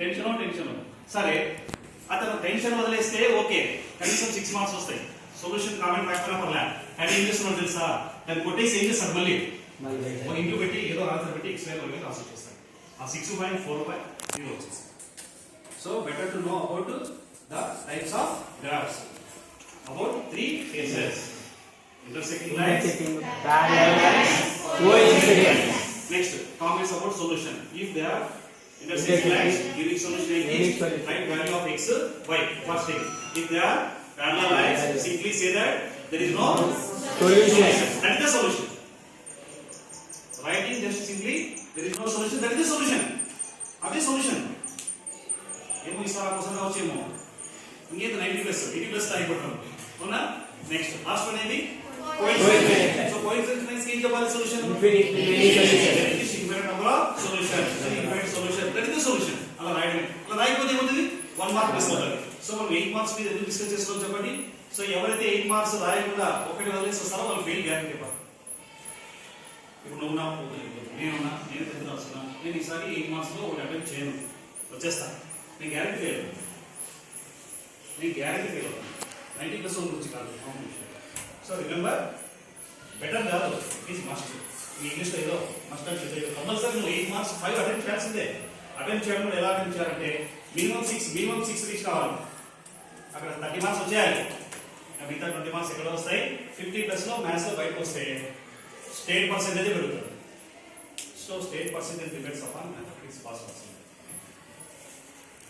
Tension సరే అతను tension వదిలేస్తే ఓకే కనీసం 6 మార్క్స్ వస్తాయి సొల్యూషన్ కామెంట్ రాకపోయినా పర్లే అండ్ ఏం చేస్తున్నాడు తెలుసా దాన్ని కొట్టేసి ఏం చేస్తాడు మళ్ళీ ఇంటూ పెట్టి ఏదో ఆన్సర్ పెట్టి x వాల్యూ మీద రాసి వచ్చేస్తాడు ఆ 6/4/0 వచ్చేస్తుంది so better to know about the types of graphs about 3 cases intersecting lines parallel lines coincident. Next comments about solution if they are intersecting lines giving solution is find value of x y first thing if they are parallel lines simply say that there is no Solution. that is the solution writing just simply there is no solution that is the solution అదే solution ఏమో ఇస్తారా కోసం కావచ్చేమో ఇంకేంత 90+, 80+ అయిపోతాం అవునా next last one ఏంటి coincidence so coincidence కి ఏం చెప్పాలి solution infinite number of solution infinite solution that is the solution అలా రాయడం అలా రాయకపోతే ఏమవుతుంది 1 మార్క్ మిస్ అవుతుంది సో మనం 8 మార్క్స్ మీద ఎందుకు డిస్కస్ చేసుకోవాలి చెప్పండి సో ఎవరైతే 8 మార్క్స్ రాయకుండా ఒకటి వదిలేసి వస్తారో వాళ్ళు ఫెయిల్ గ్యారెంటీ చెప్పాలి ఇప్పుడు నువ్వు నేను 10th రాస్తున్నా నేను ఈసారి 8 మార్క్స్ లో ఒకటి అటెంప్ట్ చేయను వచ్చేస్తా నేను గ్యారెంటీ ఫెయిల్ అవుతాను 90% గురించి కాదు సో రిమెంబర్ బెటర్ కాదు ఈజ్ మస్ట్ మీ ఇంగ్లీష్లో ఏదో మస్ట్ అని చెప్పేది కంపల్సరీ నువ్వు 8 మార్క్స్ 5 అటెంప్ట్ చేయాల్సిందే అటెంప్ట్ చేయడం కూడా ఎలా అటెంప్ట్ చేయాలంటే మినిమం 6 రీచ్ కావాలి అక్కడ 30 మార్క్స్ వచ్చేయాలి మిగతా 20 మార్క్స్ ఎక్కడ వస్తాయి 50+ లో మ్యాథ్స్లో బయటకు వస్తే స్టేట్ పర్సెంటేజ్ పెరుగుతుంది so state percentage depends upon mathematics pass percentage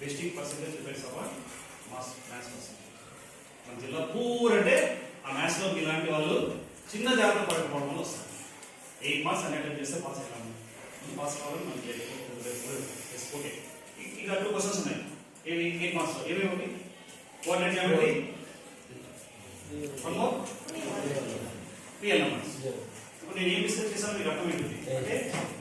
district percentage depends upon maths percentage మన జిల్లా పూర్ అంటే ఆ మ్యాథ్స్లో ఇలాంటి వాళ్ళు చిన్న జాగ్రత్త పడకపోవడం వల్ల వస్తారు 8 మార్క్స్ అని అటెంప్ట్ చేస్తే పాస్ అయ్యాము పాస్ కావాలి మనకి ఓకే ఇంకా 2 క్వశ్చన్స్ ఉన్నాయి ఏవి 8 మార్క్స్లో ఏమేమి కోఆర్డినేట్ జామెట్రీ రియల్ నెంబర్స్ ఇప్పుడు నేను ఏం డిస్కస్ చేశాను మీకు అర్థమైంది అంటే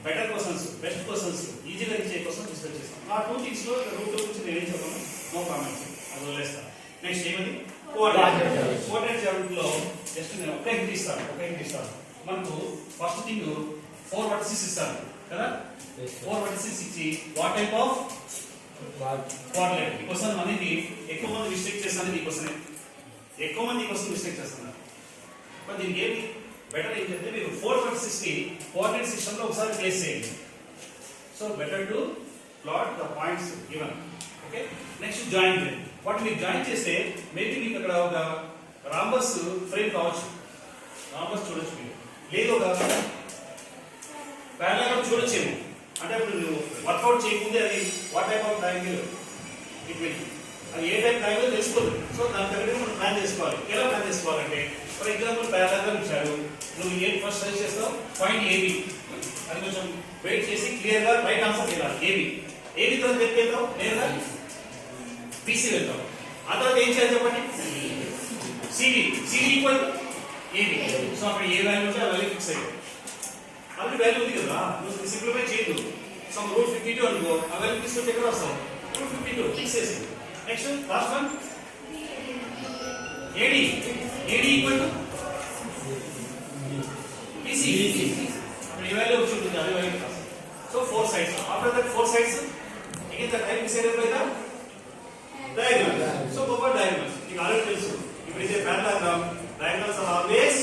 బెటర్ క్వశ్చన్స్ బెస్ట్ క్వశ్చన్స్ ఈజీగా ఇచ్చే క్వశ్చన్స్ డిస్కస్ చేస్తాను ఆ 2 థింగ్స్లో రూట్ గురించి నేను ఏం చెప్పాను నో కామెంట్స్ అది వదిలేస్తాను నెక్స్ట్ ఏమని కోఆర్డినేట్ జామెట్రీలో జస్ట్ నేను ఒక హింట్ ఇస్తాను మనకు ఫస్ట్ థింగ్ 4 వర్టిసెస్ ఇస్తాను కదా 4 వర్టిసెస్ ఇచ్చి వాట్ టైప్ ఆఫ్ కోఆర్డినేట్ ఈ క్వశ్చన్ అనేది ఎక్కువ మంది మిస్టేక్ చేస్తాను ఈ క్వశ్చన్ ఎక్కువ మంది ఈ క్వశ్చన్ మిస్టేక్ చేస్తున్నారు బట్ దీనికి ఏమి బెటర్ ఏంటంటే మీరు 4 వర్టిసెస్ ని కోఆర్డినేట్ సిస్టమ్ లో ఒకసారి ప్లేస్ చేయండి so better to plot the points given okay next join చేయండి వాటి మీరు జాయిన్ చేస్తే మేబీ మీకు అక్కడ ఒక రాంబస్ ఫ్రేమ్ కావచ్చు రాంబస్ చూడొచ్చు మీరు లేదు ఒక పారాగ్రాఫ్ చూడొచ్చేమో అంటే ఇప్పుడు నువ్వు వర్కౌట్ చేయకుంటే అది what type of triangle it will అది ఏ టైప్ ట్రయాంగిల్ తెలుసుకోదు సో దాని తగ్గట్టు మనం ప్లాన్ చేసుకోవాలి ఎలా ప్లాన్ చేసుకోవాలంటే ఫర్ ఎగ్జాంపుల్ పారాగ్రాఫ్ ఇచ్చారు నువ్వు ఏం ఫస్ట్ సజెస్ట్ చేస్తావు పాయింట్ ఏబి అది కొంచెం వెయిట్ చేసి క్లియర్గా రైట్ ఆన్సర్ చేయాలి ఏబి తర్వాత వెళ్తావు లేదా బీసీ వెళ్తావు ఆ తర్వాత ఏం చేయాలి చెప్పండి సిడి ఈక్వల్ ఏబి సో అక్కడ ఏ వాల్యూ ఉంటే ఆ వాల్యూ ఫిక్స్ అయ్యాయి ఆల్రెడీ వాల్యూ ఉంది కదా నువ్వు సింప్లిఫై చేయదు సో రూట్ 52 అనుకో ఆ వాల్యూ తీసుకుంటే ఎక్కడ వస్తావు రూట్ 52 ఫిక్స్ చేసి next last one AD equal to BC అక్కడ ఏ వాల్యూ వచ్చి ఉంటుంది అదే value so 4 sides after that 4 sides again the type decided by the diagonal so go for diagonals you already తెలుసు ఇప్పుడు ఇదే parallelogram diagonals are always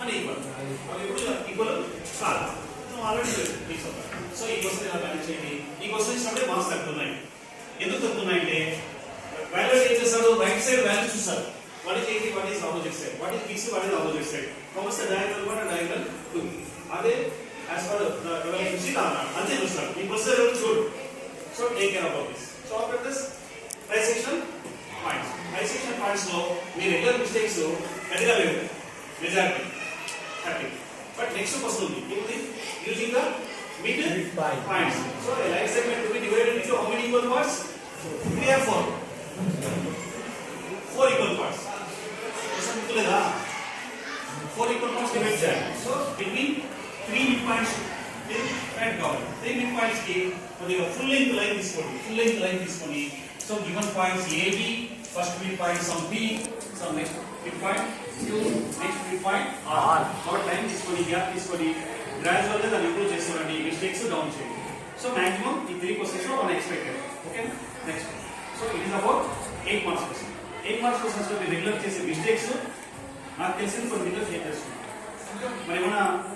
unequal అవి ఎప్పుడు equal కాదు నువ్వు ఆల్రెడీ తెలుసు సో ఈ క్వశ్చన్ ఎలా మేనేజ్ చేయండి ఈ క్వశ్చన్ ఇచ్చినప్పుడే మార్క్స్ తగ్గుతున్నాయి ఎందుకు తగ్గుతున్నాయంటే వాల్యూ ఏం చేస్తాడు రైట్ సైడ్ వాల్యూ చూస్తారు what is 80 what is opposite side what is BC what is opposite side commerce diagonal 1 and diagonal 2 అదే as per the evaluation అంతే చూస్తారు ఈ ప్రొసీజర్ చూడు so take care about this so after this trisection points లో మీ regular mistakes పెద్దగా లేవు majority happy but next question ఉంది ఏమిటి using the mid points so a line segment to be divided into how many equal parts 3 or 4 equal parts question గుర్తులేదా 4 equal parts divide చేయాలి so between 3 mid points right కావాలి 3 mid points కి కొద్దిగా full length line తీసుకొని so given points AB first mid point some B some next mid point Q next mid point R our time తీసుకొని gap తీసుకొని gradual గా దాన్ని improve చేసుకోండి mistakes down చేయండి సో మాక్సిమం ఈ 3 questions one expected. Okay, next. So it is about 8 marks question. 8 marks questions లో మీరు regular చేసే మిస్టేక్స్ నాకు తెలిసింది కొన్ని మీతో షేర్ చేస్తున్నాను. మరి ఏమైనా